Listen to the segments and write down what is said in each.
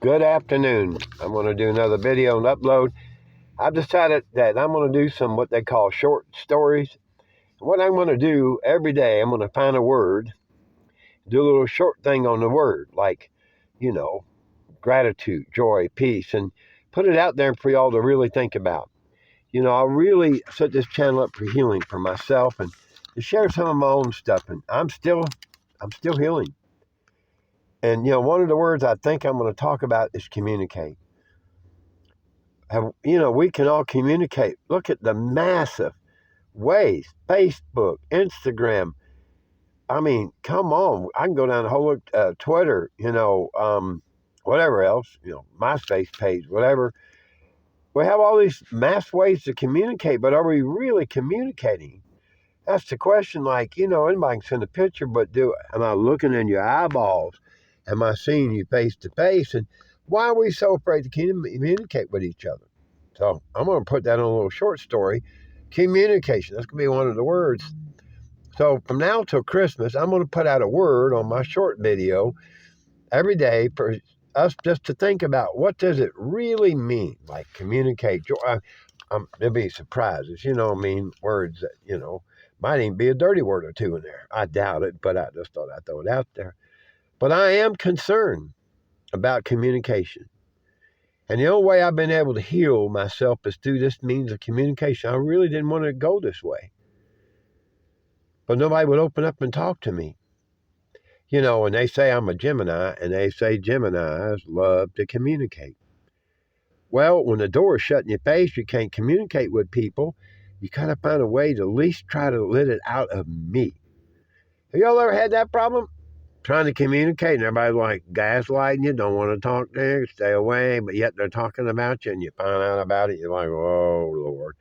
Good afternoon. I'm going to do another video and upload. I've decided that I'm going to do some what they call short stories. What I'm going to do every day, I'm going to find a word, do a little short thing on the word, like, you know, gratitude, joy, peace, and put it out there for y'all to really think about. I really set this channel up for healing for myself and to share some of my own stuff. And I'm still healing. And one of the words I think I'm going to talk about is communicate. We can all communicate. Look at the massive ways. Facebook, Instagram. I mean, come on. I can go down the whole Twitter, whatever else, MySpace page, whatever. We have all these mass ways to communicate, but are we really communicating? That's the question. Like, anybody can send a picture, but am I looking in your eyeballs? Am I seeing you face to face? And why are we so afraid to communicate with each other? So I'm going to put that in a little short story. Communication. That's going to be one of the words. So from now till Christmas, I'm going to put out a word on my short video every day for us just to think about what does it really mean, like communicate. There'll be surprises, words that, might even be a dirty word or two in there. I doubt it, but I just thought I'd throw it out there. But I am concerned about communication. And the only way I've been able to heal myself is through this means of communication. I really didn't want to go this way. But nobody would open up and talk to me. And they say I'm a Gemini, and they say Geminis love to communicate. Well, when the door is shut in your face, you can't communicate with people. You got to find a way to at least try to let it out of me. Have y'all ever had that problem? Trying to communicate and everybody's like gaslighting you, don't want to talk to you, stay away, but yet they're talking about you and you find out about it, you're like, oh, Lord.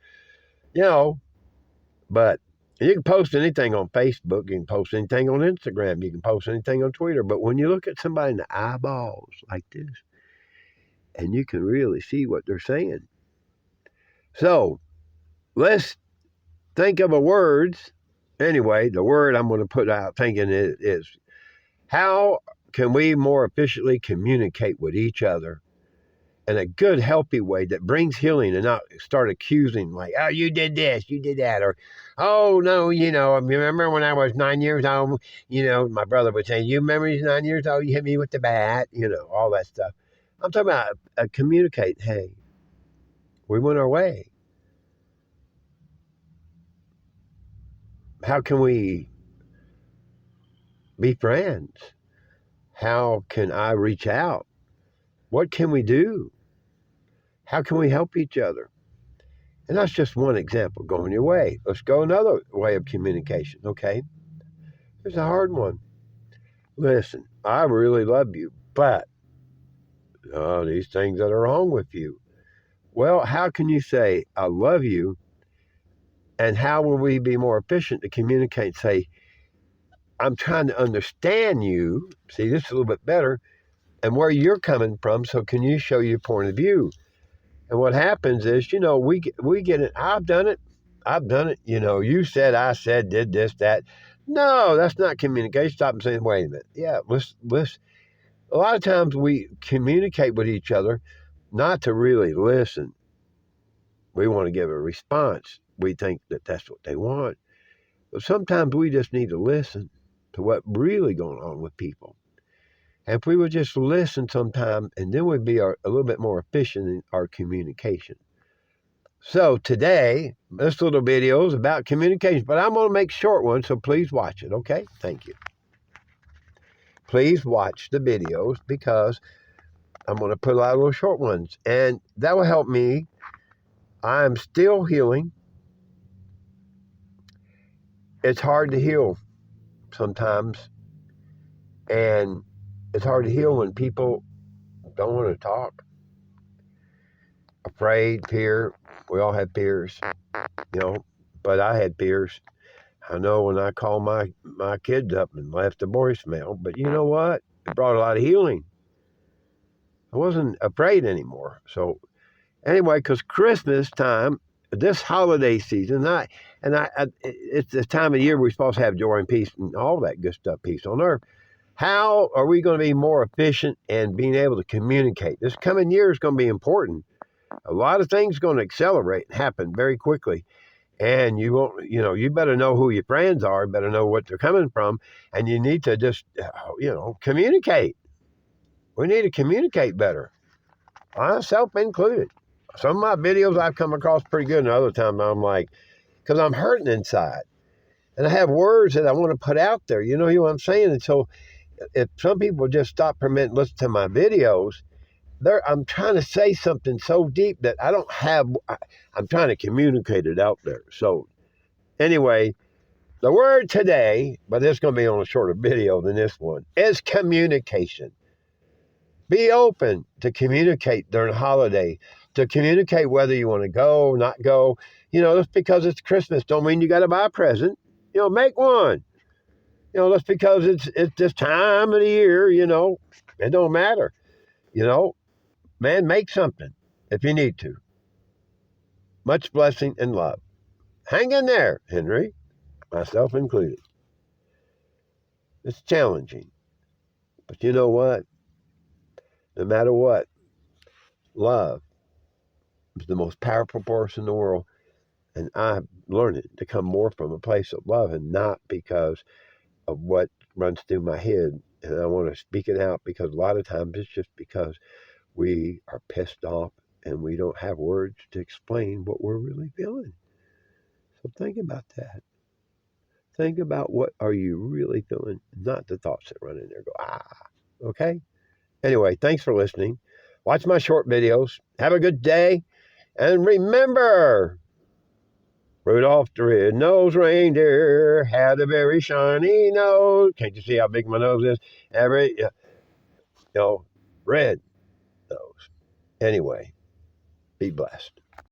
But you can post anything on Facebook, you can post anything on Instagram, you can post anything on Twitter, but when you look at somebody in the eyeballs like this, and you can really see what they're saying. So, let's think of a words. Anyway, the word I'm going to put out thinking is how can we more efficiently communicate with each other in a good, healthy way that brings healing and not start accusing like, oh, you did this, you did that, or, oh, no, remember when I was 9 years old, my brother would say, you remember he's 9 years old, you hit me with the bat, all that stuff. I'm talking about communicate, hey, we went our way. How can we be friends? How can I reach out? What can we do? How can we help each other? And that's just one example, going your way. Let's go another way of communication, okay? Here's a hard one. Listen, I really love you, but these things that are wrong with you. Well, how can you say, I love you, and how will we be more efficient to communicate? Say, I'm trying to understand you. See, this is a little bit better, and where you're coming from, so can you show your point of view? And what happens is, we get it. I've done it. You said, I said, did this, that. No, that's not communication. Stop and say, wait a minute. Yeah, let's. A lot of times we communicate with each other not to really listen. We want to give a response. We think that that's what they want. But sometimes we just need to listen to what's really going on with people. And if we would just listen sometime, and then we'd be a little bit more efficient in our communication. So today, this little video is about communication, but I'm going to make short ones, so please watch it, okay? Thank you. Please watch the videos because I'm going to put a lot of little short ones, and that will help me. I'm still healing. It's hard to heal sometimes, and it's hard to heal when people don't want to talk. Afraid, fear. We all have fears, but I had fears. I know when I called my kids up and left a voicemail, but you know what? It brought a lot of healing. I wasn't afraid anymore. So anyway, because Christmas time, this holiday season, it's the time of year we're supposed to have joy and peace and all that good stuff, peace on earth. How are we going to be more efficient and being able to communicate? This coming year is going to be important. A lot of things are going to accelerate and happen very quickly. And you won't, you better know who your friends are, better know what they're coming from, and you need to just, communicate. We need to communicate better, myself included. Some of my videos I've come across pretty good, and other times I'm like, because I'm hurting inside. And I have words that I want to put out there. You know what I'm saying? And so if some people just stop permitting listen to my videos, I'm trying to say something so deep that I don't have. I'm trying to communicate it out there. So anyway, the word today, but it's going to be on a shorter video than this one, is communication. Be open to communicate during a holiday, to communicate whether you want to go, not go. Just because it's Christmas don't mean you got to buy a present. Make one. Just because it's this time of the year, it don't matter. Man, make something if you need to. Much blessing and love. Hang in there, Henry, myself included. It's challenging. But you know what? No matter what, love is the most powerful force in the world. And I'm learning to come more from a place of love and not because of what runs through my head. And I want to speak it out because a lot of times it's just because we are pissed off and we don't have words to explain what we're really feeling. So think about that. Think about what are you really feeling, not the thoughts that run in there. Go, okay? Anyway, thanks for listening. Watch my short videos. Have a good day. And remember, Rudolph the Red-Nosed Reindeer had a very shiny nose. Can't you see how big my nose is? Red nose. Anyway, be blessed.